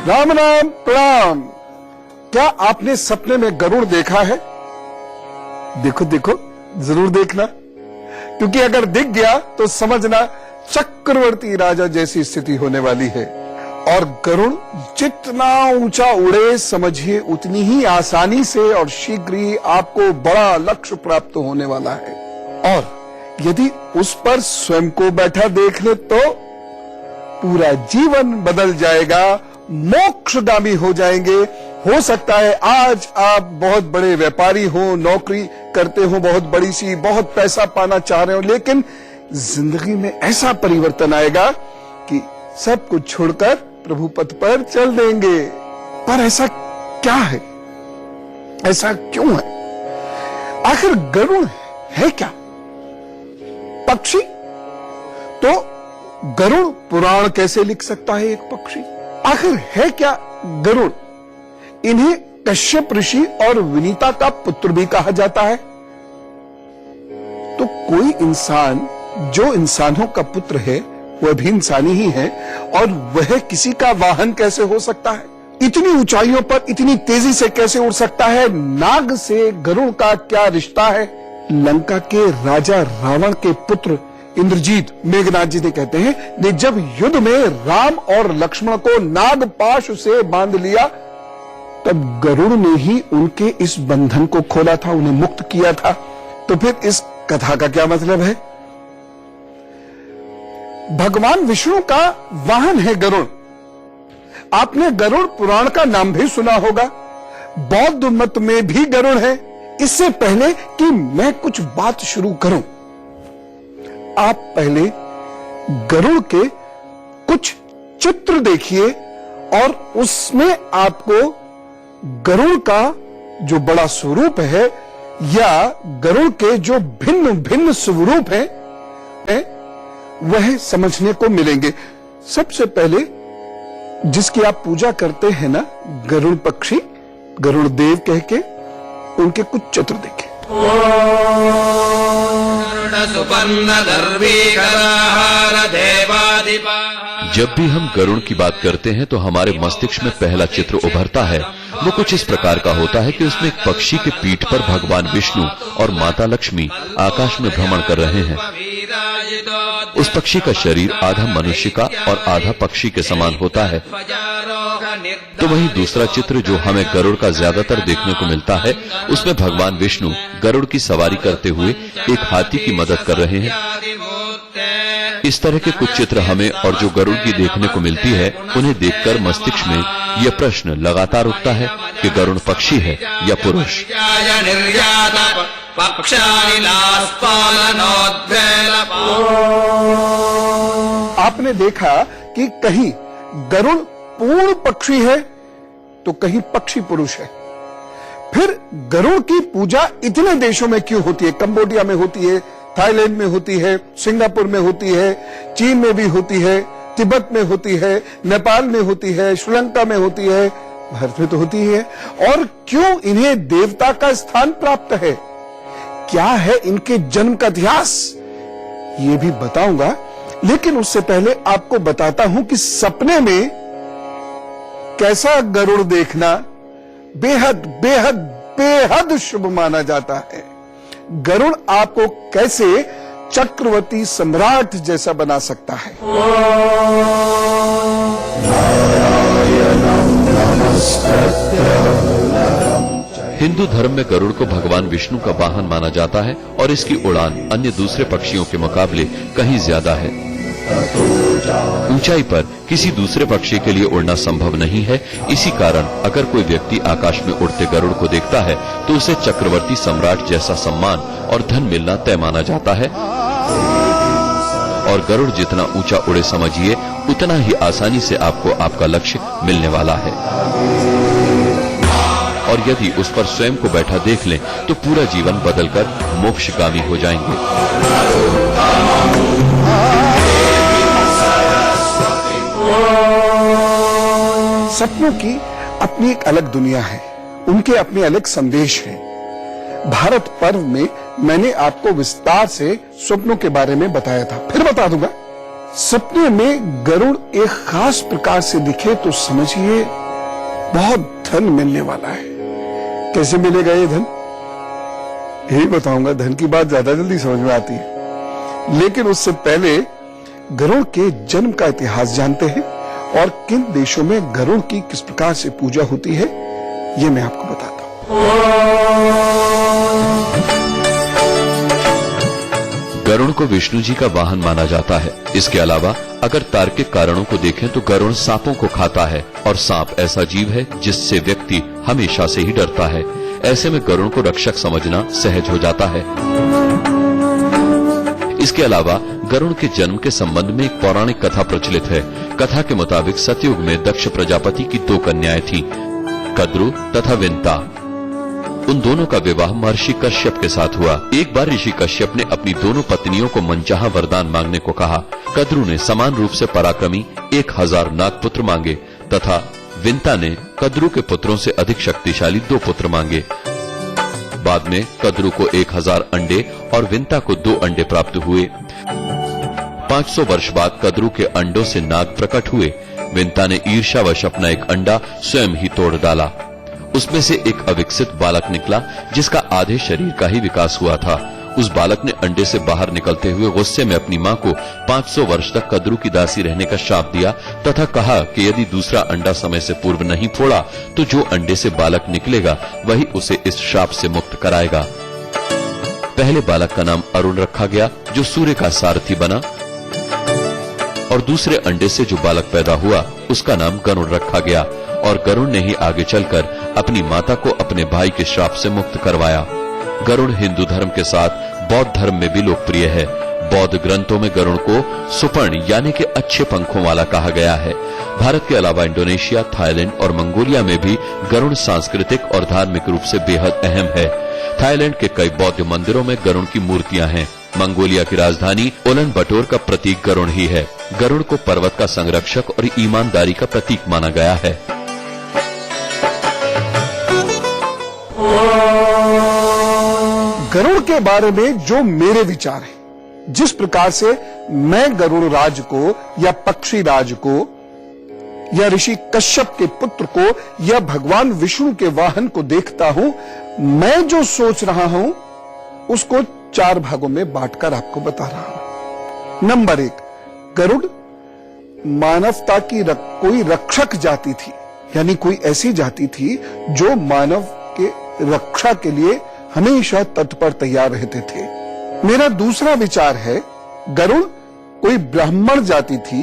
राम राम प्रणाम। क्या आपने सपने में गरुड़ देखा है? देखो देखो, जरूर देखना, क्योंकि अगर दिख गया तो समझना चक्रवर्ती राजा जैसी स्थिति होने वाली है। और गरुड़ जितना ऊंचा उड़े, समझिए उतनी ही आसानी से और शीघ्र ही आपको बड़ा लक्ष्य प्राप्त होने वाला है। और यदि उस पर स्वयं को बैठा देख ले तो पूरा जीवन बदल जाएगा, मोक्षगामी हो जाएंगे। हो सकता है आज आप बहुत बड़े व्यापारी हो, नौकरी करते हो बहुत बड़ी सी, बहुत पैसा पाना चाह रहे हो, लेकिन जिंदगी में ऐसा परिवर्तन आएगा कि सब कुछ छोड़कर प्रभु पथ पर चल देंगे। पर ऐसा क्या है? ऐसा क्यों है? आखिर गरुड़ है क्या? पक्षी? तो गरुड़ पुराण कैसे लिख सकता है एक पक्षी? आखिर है क्या गरुड़? इन्हें कश्यप ऋषि और विनीता का पुत्र भी कहा जाता है। तो कोई इंसान जो इंसानों का पुत्र है वह भी इंसानी ही है, और वह किसी का वाहन कैसे हो सकता है? इतनी ऊंचाइयों पर इतनी तेजी से कैसे उड़ सकता है? नाग से गरुड़ का क्या रिश्ता है? लंका के राजा रावण के पुत्र इंद्रजीत, मेघनाथ जी ने कहते हैं, ने जब युद्ध में राम और लक्ष्मण को नागपाश से बांध लिया, तब गरुड़ ने ही उनके इस बंधन को खोला था, उन्हें मुक्त किया था। तो फिर इस कथा का क्या मतलब है? भगवान विष्णु का वाहन है गरुड़। आपने गरुड़ पुराण का नाम भी सुना होगा। बौद्ध मत में भी गरुड़ है। इससे पहले कि मैं कुछ बात शुरू करूं, आप पहले गरुड़ के कुछ चित्र देखिए और उसमें आपको गरुड़ का जो बड़ा स्वरूप है या गरुड़ के जो भिन्न भिन्न स्वरूप हैं वह समझने को मिलेंगे। सबसे पहले जिसकी आप पूजा करते हैं ना, गरुड़ पक्षी, गरुड़ देव कह के, उनके कुछ चित्र देखें। जब भी हम गरुड़ की बात करते हैं तो हमारे मस्तिष्क में पहला चित्र उभरता है। वो कुछ इस प्रकार का होता है कि उसमें एक पक्षी के पीठ पर भगवान विष्णु और माता लक्ष्मी आकाश में भ्रमण कर रहे हैं। उस पक्षी का शरीर आधा मनुष्य का और आधा पक्षी के समान होता है। तो वहीं दूसरा चित्र जो हमें गरुड़ का ज्यादातर देखने को मिलता है, उसमें भगवान विष्णु गरुड़ की सवारी करते हुए एक हाथी की मदद कर रहे हैं। इस तरह के कुछ चित्र हमें और जो गरुड़ की देखने को मिलती है, उन्हें देखकर मस्तिष्क में यह प्रश्न लगातार उठता है कि गरुड़ पक्षी है या पुरुष। आपने देखा कि कहीं गरुड़ पूर्ण पक्षी है तो कहीं पक्षी पुरुष है। फिर गरुड़ की पूजा इतने देशों में क्यों होती है? कंबोडिया में होती है, थाईलैंड में होती है, सिंगापुर में होती है, चीन में भी होती है, तिब्बत में होती है, नेपाल में होती है, श्रीलंका में होती है, भारत में तो होती है। और क्यों इन्हें देवता का स्थान प्राप्त है? क्या है इनके जन्म का इतिहास? ये भी बताऊंगा, लेकिन उससे पहले आपको बताता हूं कि सपने में कैसा गरुड़ देखना बेहद बेहद बेहद शुभ माना जाता है। गरुड़ आपको कैसे चक्रवर्ती सम्राट जैसा बना सकता है। हिंदू धर्म में गरुड़ को भगवान विष्णु का वाहन माना जाता है और इसकी उड़ान अन्य दूसरे पक्षियों के मुकाबले कहीं ज्यादा है। ऊंचाई पर किसी दूसरे पक्षी के लिए उड़ना संभव नहीं है। इसी कारण अगर कोई व्यक्ति आकाश में उड़ते गरुड़ को देखता है तो उसे चक्रवर्ती सम्राट जैसा सम्मान और धन मिलना तय माना जाता है। और गरुड़ जितना ऊंचा उड़े, समझिए उतना ही आसानी से आपको आपका लक्ष्य मिलने वाला है। और यदि उस पर स्वयं को बैठा देख लें तो पूरा जीवन बदलकर मोक्षगामी हो जाएंगे। सपनों की अपनी एक अलग दुनिया है, उनके अपने अलग संदेश हैं। भारत पर्व में मैंने आपको विस्तार से स्वप्नों के बारे में बताया था, फिर बता दूंगा। सपने में गरुड़ एक खास प्रकार से दिखे तो समझिए बहुत धन मिलने वाला है। कैसे मिलेगा ये धन, यही बताऊंगा। धन की बात ज्यादा जल्दी समझ में आती है, लेकिन उससे पहले गरुड़ के जन्म का इतिहास जानते हैं और किन देशों में गरुड़ की किस प्रकार से पूजा होती है, ये मैं आपको बताता हूं। गरुड़ को विष्णु जी का वाहन माना जाता है। इसके अलावा अगर तार्किक कारणों को देखें तो गरुड़ सांपों को खाता है और सांप ऐसा जीव है जिससे व्यक्ति हमेशा से ही डरता है। ऐसे में गरुड़ को रक्षक समझना सहज हो जाता है। इसके अलावा गरुड़ के जन्म के संबंध में एक पौराणिक कथा प्रचलित है। कथा के मुताबिक सतयुग में दक्ष प्रजापति की 2 कन्याएं थीं, कद्रु तथा विंता। उन दोनों का विवाह महर्षि कश्यप के साथ हुआ। एक बार ऋषि कश्यप ने अपनी दोनों पत्नियों को मनचाहा वरदान मांगने को कहा। कद्रु ने समान रूप से पराक्रमी 1000 नागपुत्र मांगे तथा विंता ने कद्रु के पुत्रों से अधिक शक्तिशाली 2 पुत्र मांगे। बाद में कद्रु को 1000 अंडे और विंता को 2 अंडे प्राप्त हुए। 500 वर्ष बाद कद्रु के अंडों से नाग प्रकट हुए। विंता ने ईर्ष्यावश अपना एक अंडा स्वयं ही तोड़ डाला। उसमें से एक अविकसित बालक निकला जिसका आधे शरीर का ही विकास हुआ था। उस बालक ने अंडे से बाहर निकलते हुए गुस्से में अपनी मां को 500 वर्ष तक कद्रु की दासी रहने का श्राप दिया तथा कहा कि यदि दूसरा अंडा समय से पूर्व नहीं फोड़ा तो जो अंडे से बालक निकलेगा वही उसे इस श्राप से मुक्त कराएगा। पहले बालक का नाम अरुण रखा गया जो सूर्य का सारथी बना और दूसरे अंडे से जो बालक पैदा हुआ उसका नाम गरुड़ रखा गया और गरुड़ ने ही आगे चलकर अपनी माता को अपने भाई के श्राप से मुक्त करवाया। गरुड़ हिंदू धर्म के साथ बौद्ध धर्म में भी लोकप्रिय है। बौद्ध ग्रंथों में गरुड़ को सुपर्ण यानी कि अच्छे पंखों वाला कहा गया है। भारत के अलावा इंडोनेशिया, थाईलैंड और मंगोलिया में भी गरुड़ सांस्कृतिक और धार्मिक रूप से बेहद अहम है। थाईलैंड के कई बौद्ध मंदिरों में गरुड़ की मूर्तियां हैं। मंगोलिया की राजधानी उलन-बटोर का प्रतीक गरुड़ ही है। गरुड़ को पर्वत का संरक्षक और ईमानदारी का प्रतीक माना गया है। गरुड़ के बारे में जो मेरे विचार हैं, जिस प्रकार से मैं गरुड़ राज को या पक्षी राज को या ऋषि कश्यप के पुत्र को या भगवान विष्णु के वाहन को देखता हूं, मैं जो सोच रहा हूं उसको 4 भागों में बांटकर आपको बता रहा हूं। नंबर 1, गरुड़ मानवता की कोई रक्षक जाति थी, यानी कोई ऐसी जाति थी जो मानव के रक्षा के लिए हमेशा तत्पर तैयार रहते थे। मेरा दूसरा विचार है गरुड़ कोई ब्राह्मण जाति थी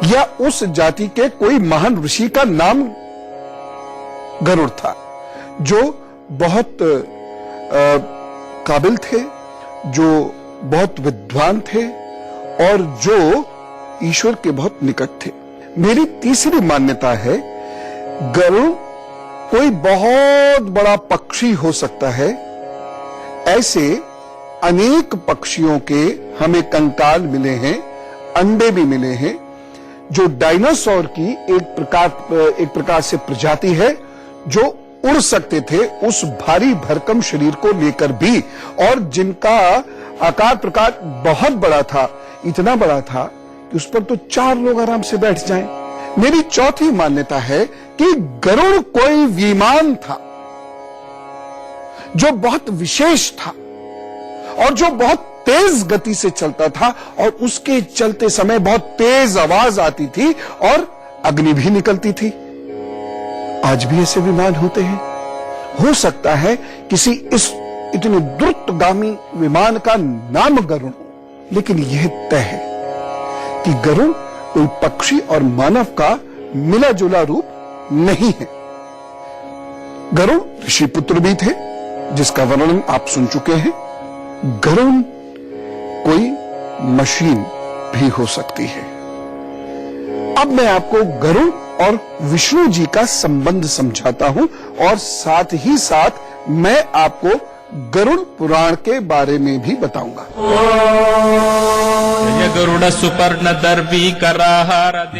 या उस जाति के कोई महान ऋषि का नाम गरुड़ था जो बहुत काबिल थे, जो बहुत विद्वान थे और जो ईश्वर के बहुत निकट थे। मेरी तीसरी मान्यता है गरुड़ कोई बहुत बड़ा पक्षी हो सकता है। ऐसे अनेक पक्षियों के हमें कंकाल मिले हैं, अंडे भी मिले हैं, जो डायनासोर की एक प्रकार से प्रजाति है जो उड़ सकते थे उस भारी भरकम शरीर को लेकर भी, और जिनका आकार प्रकार बहुत बड़ा था, इतना बड़ा था कि उस पर तो 4 लोग आराम से बैठ जाएं। मेरी चौथी मान्यता है कि गरुड़ कोई विमान था जो बहुत विशेष था और जो बहुत तेज गति से चलता था और उसके चलते समय बहुत तेज आवाज आती थी और अग्नि भी निकलती थी। आज भी ऐसे विमान होते हैं। हो सकता है किसी इस इतने द्रुतगामी विमान का नाम गरुड़ हो, लेकिन यह तय है कि गरुड़ कोई पक्षी और मानव का मिला जुला रूप नहीं है। गरुड़ ऋषि पुत्र भी थे जिसका वर्णन आप सुन चुके हैं। गरुड़ कोई मशीन भी हो सकती है। अब मैं आपको गरुड़ और विष्णु जी का संबंध समझाता हूं और साथ ही साथ मैं आपको गरुड़ पुराण के बारे में भी बताऊंगा।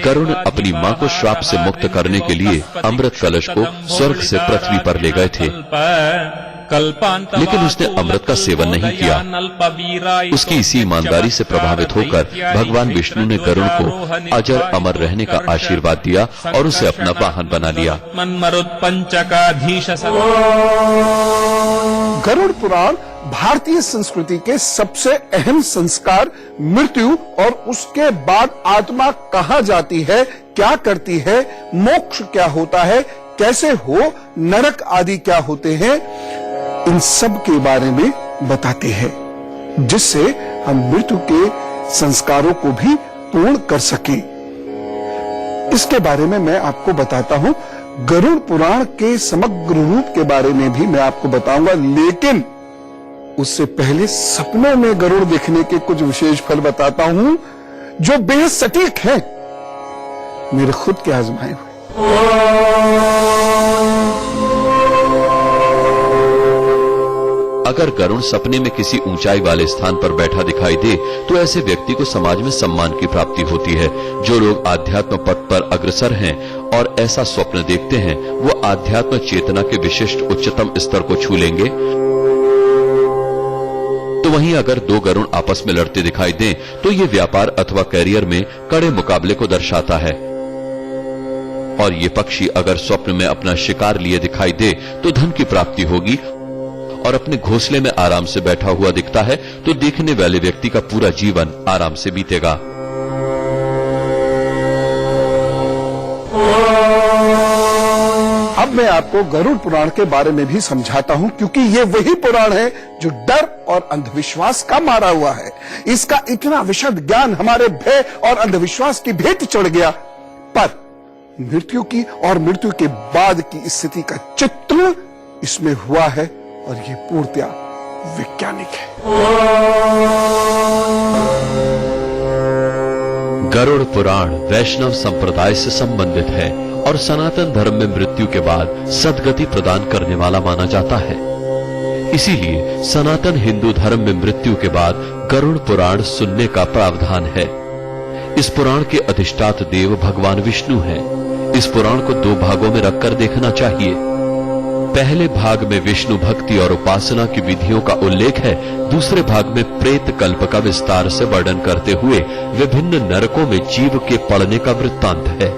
गरुड़ अपनी मां को श्राप से मुक्त करने के लिए अमृत कलश को स्वर्ग से पृथ्वी पर ले गए थे। लेकिन उसने अमृत का सेवन नहीं किया। उसकी इसी ईमानदारी से प्रभावित होकर भगवान विष्णु ने गरुड़ को अजर अमर रहने का आशीर्वाद दिया और उसे अपना वाहन बना लिया। गरुड़ पुराण भारतीय संस्कृति के सबसे अहम संस्कार, मृत्यु और उसके बाद आत्मा कहां जाती है, क्या करती है, मोक्ष क्या होता है, कैसे हो, नरक आदि क्या होते हैं, इन सब के बारे में बताते हैं, जिससे हम मृत्यु के संस्कारों को भी पूर्ण कर सकें। इसके बारे में मैं आपको बताता हूं। गरुड़ पुराण के समग्र रूप के बारे में भी मैं आपको बताऊंगा, लेकिन उससे पहले सपनों में गरुड़ देखने के कुछ विशेष फल बताता हूं जो बेहद सटीक हैं, मेरे खुद के आजमाए हुए। अगर गरुड़ सपने में किसी ऊंचाई वाले स्थान पर बैठा दिखाई दे तो ऐसे व्यक्ति को समाज में सम्मान की प्राप्ति होती है। जो लोग आध्यात्म पथ पर अग्रसर हैं और ऐसा स्वप्न देखते हैं, वो आध्यात्म चेतना के विशिष्ट उच्चतम स्तर को छू लेंगे। तो वहीं अगर दो गरुड़ आपस में लड़ते दिखाई दें तो ये व्यापार अथवा करियर में कड़े मुकाबले को दर्शाता है। और ये पक्षी अगर स्वप्न में अपना शिकार लिए दिखाई दे तो धन की प्राप्ति होगी, और अपने घोंसले में आराम से बैठा हुआ दिखता है तो देखने वाले व्यक्ति का पूरा जीवन आराम से बीतेगा। अब मैं आपको गरुड़ पुराण के बारे में भी समझाता हूं, क्योंकि ये वही पुराण है जो डर और अंधविश्वास का मारा हुआ है। इसका इतना विशद ज्ञान हमारे भय और अंधविश्वास की भेंट चढ़ गया, पर मृत्यु की और मृत्यु के बाद की स्थिति का चित्रण इसमें हुआ है और ये पूर्णतया वैज्ञानिक है। गरुड़ पुराण वैष्णव संप्रदाय से संबंधित है और सनातन धर्म में मृत्यु के बाद सद्गति प्रदान करने वाला माना जाता है। इसीलिए सनातन हिंदू धर्म में मृत्यु के बाद गरुड़ पुराण सुनने का प्रावधान है। इस पुराण के अधिष्ठात देव भगवान विष्णु हैं। इस पुराण को दो भागों में रखकर देखना चाहिए। पहले भाग में विष्णु भक्ति और उपासना की विधियों का उल्लेख है। दूसरे भाग में प्रेत कल्प का विस्तार से वर्णन करते हुए विभिन्न नरकों में जीव के पड़ने का वृत्तांत है।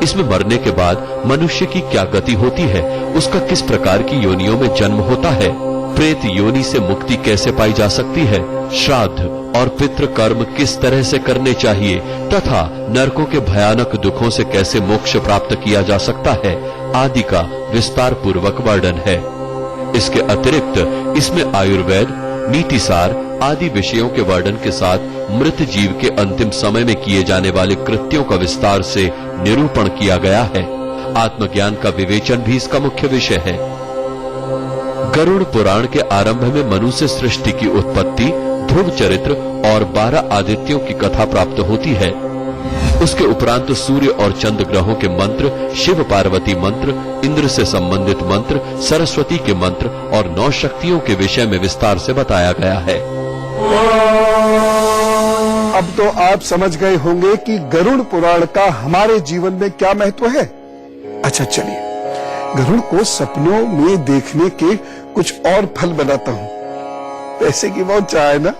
इसमें मरने के बाद मनुष्य की क्या गति होती है, उसका किस प्रकार की योनियों में जन्म होता है, प्रेत योनि से मुक्ति कैसे पाई जा सकती है, श्राद्ध और पितृ कर्म किस तरह से करने चाहिए तथा नरकों के भयानक दुखों से कैसे मोक्ष प्राप्त किया जा सकता है आदि का विस्तार पूर्वक वर्णन है। इसके अतिरिक्त इसमें आयुर्वेद, नीतिसार आदि विषयों के वर्णन के साथ मृत जीव के अंतिम समय में किए जाने वाले कृत्यों का विस्तार से निरूपण किया गया है। आत्मज्ञान का विवेचन भी इसका मुख्य विषय है। गरुड़ पुराण के आरंभ में मनु से सृष्टि की उत्पत्ति, ध्रुव चरित्र और 12 आदित्यों की कथा प्राप्त होती है। उसके उपरांत सूर्य और चंद्र ग्रहों के मंत्र, शिव पार्वती मंत्र, इंद्र से संबंधित मंत्र, सरस्वती के मंत्र और 9 शक्तियों के विषय में विस्तार से बताया गया है। अब तो आप समझ गए होंगे कि गरुड़ पुराण का हमारे जीवन में क्या महत्व है। अच्छा चलिए, गरुड़ को सपनों में देखने के कुछ और फल बताता हूं। पैसे की बहुत चाह है ना।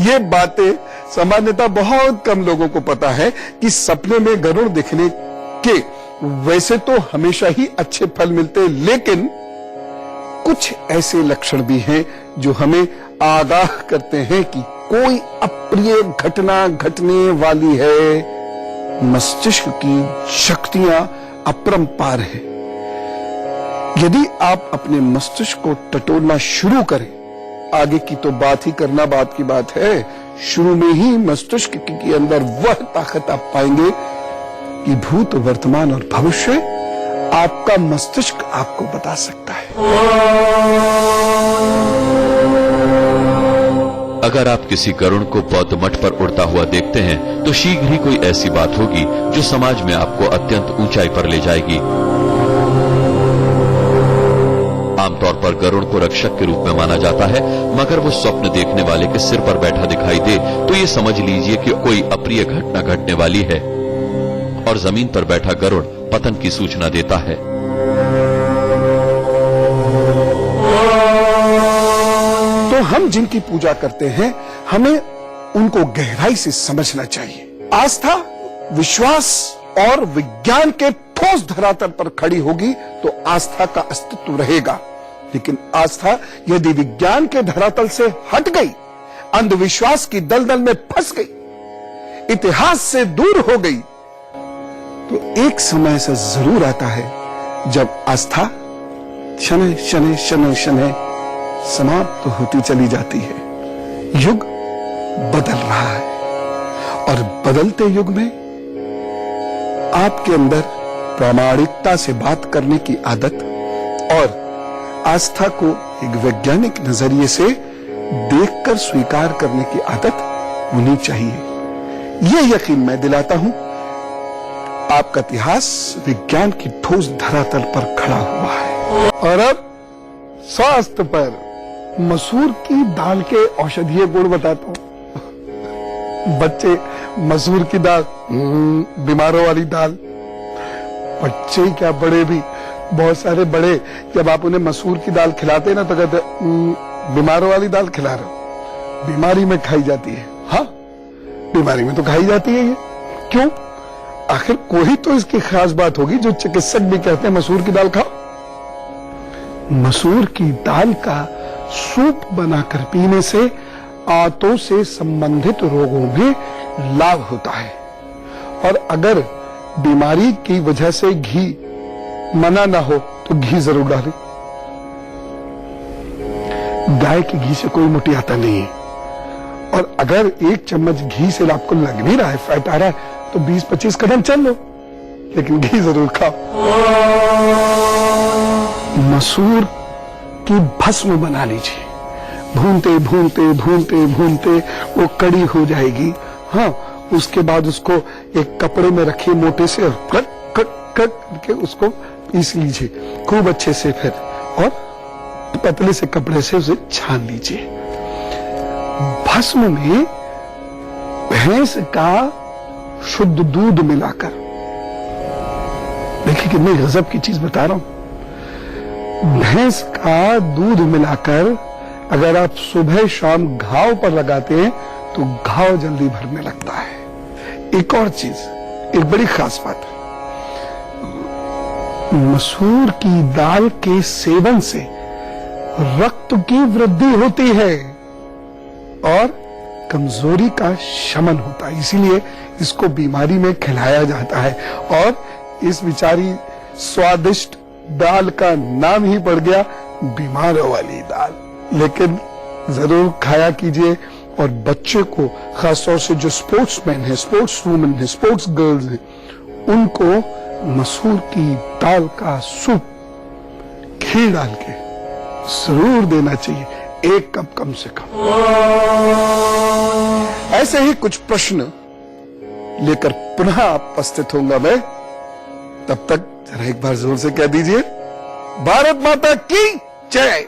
ये बातें सामान्यतः बहुत कम लोगों को पता है कि सपने में गरुड़ दिखने के वैसे तो हमेशा ही अच्छे फल मिलते हैं, लेकिन कुछ ऐसे लक्षण भी हैं जो हमें आगाह करते हैं कि कोई अप्रिय घटना घटने वाली है। मस्तिष्क की शक्तियां अपरंपार है। यदि आप अपने मस्तिष्क को टटोलना शुरू करें, आगे की तो बात ही करना बात की बात है, शुरू में ही मस्तिष्क के अंदर वह ताकत आप पाएंगे कि भूत, वर्तमान और भविष्य आपका मस्तिष्क आपको बता सकता है। अगर आप किसी गरुड़ को बौद्ध मठ पर उड़ता हुआ देखते हैं तो शीघ्र ही कोई ऐसी बात होगी जो समाज में आपको अत्यंत ऊंचाई पर ले जाएगी। आमतौर पर गरुड़ को रक्षक के रूप में माना जाता है, मगर वो स्वप्न देखने वाले के सिर पर बैठा दिखाई दे तो ये समझ लीजिए कि कोई अप्रिय घटना घटने वाली है और जमीन पर बैठा गरुड़ पतन की सूचना देता है। तो हम जिनकी पूजा करते हैं हमें उनको गहराई से समझना चाहिए। आस्था, विश्वास और विज्ञान के ठोस धरातल पर खड़ी होगी तो आस्था का अस्तित्व रहेगा। लेकिन आस्था यदि विज्ञान के धरातल से हट गई, अंधविश्वास की दलदल में फंस गई, इतिहास से दूर हो गई, तो एक समय ऐसा जरूर आता है जब आस्था शनै शनै शनै शनै समाप्त होती चली जाती है। युग बदल रहा है और बदलते युग में आपके अंदर प्रामाणिकता से बात करने की आदत और आस्था को एक वैज्ञानिक नजरिए से देखकर स्वीकार करने की आदत होनी चाहिए। यह यकीन मैं दिलाता हूं, आपका इतिहास विज्ञान की ठोस धरातल पर खड़ा हुआ है। और अब स्वास्थ्य पर मसूर की दाल के औषधीय गुण बताता हूं। बच्चे मसूर की दाल, बीमारों वाली दाल, बच्चे क्या बड़े भी, बहुत सारे बड़े जब आप उन्हें मसूर की दाल खिलाते ना तो कहते बीमारों वाली दाल खिला रहे हो, बीमारी में खाई जाती है। हाँ, बीमारी में तो खाई जाती है ये, क्यों? आखिर कोई तो इसकी खास बात होगी जो चिकित्सक भी कहते हैं मसूर की दाल खाओ। मसूर की दाल का सूप बनाकर पीने से आंतों से संबंधित रोगों में लाभ होता है। और अगर बीमारी की वजह से घी मना ना हो तो घी जरूर डालें। गाय के घी से कोई मोटियाता नहीं है। और अगर एक चम्मच घी से आपको लग नहीं रहा है, फैट आ रहा है, तो 20-25 कदम चल लो, लेकिन घी जरूर खाओ। मसूर की भस्म बना लीजिए, भूनते भूनते भूनते भूनते वो कड़ी हो जाएगी। हाँ, उसके बाद उसको एक कपड़े में रखिए मोटे से और कट कट कट करके उसको पीस लीजिए खूब अच्छे से, फिर और पतले से कपड़े से उसे छान लीजिए। भस्म में भैंस का शुद्ध दूध मिलाकर, देखिए कितनी गजब की चीज बता रहा हूं। भैंस का दूध मिलाकर अगर आप सुबह शाम घाव पर लगाते हैं तो घाव जल्दी भरने लगता है। एक और चीज, एक बड़ी खास बात, मसूर की दाल के सेवन से रक्त की वृद्धि होती है और कमजोरी का शमन होता है। इसीलिए इसको बीमारी में खिलाया जाता है। और इस बेचारी स्वादिष्ट दाल का नाम ही पड़ गया बीमारों वाली दाल। लेकिन जरूर खाया कीजिए। और बच्चे को, खासतौर से जो स्पोर्ट्समैन है, स्पोर्ट्स वुमेन है, स्पोर्ट्स गर्ल्स हैं, उनको मसूर की दाल का सूप घी डाल के जरूर देना चाहिए, 1 कप कम से कम। ऐसे ही कुछ प्रश्न लेकर पुनः उपस्थित होऊंगा मैं। तब तक जरा एक बार जोर से कह दीजिए, भारत माता की जय।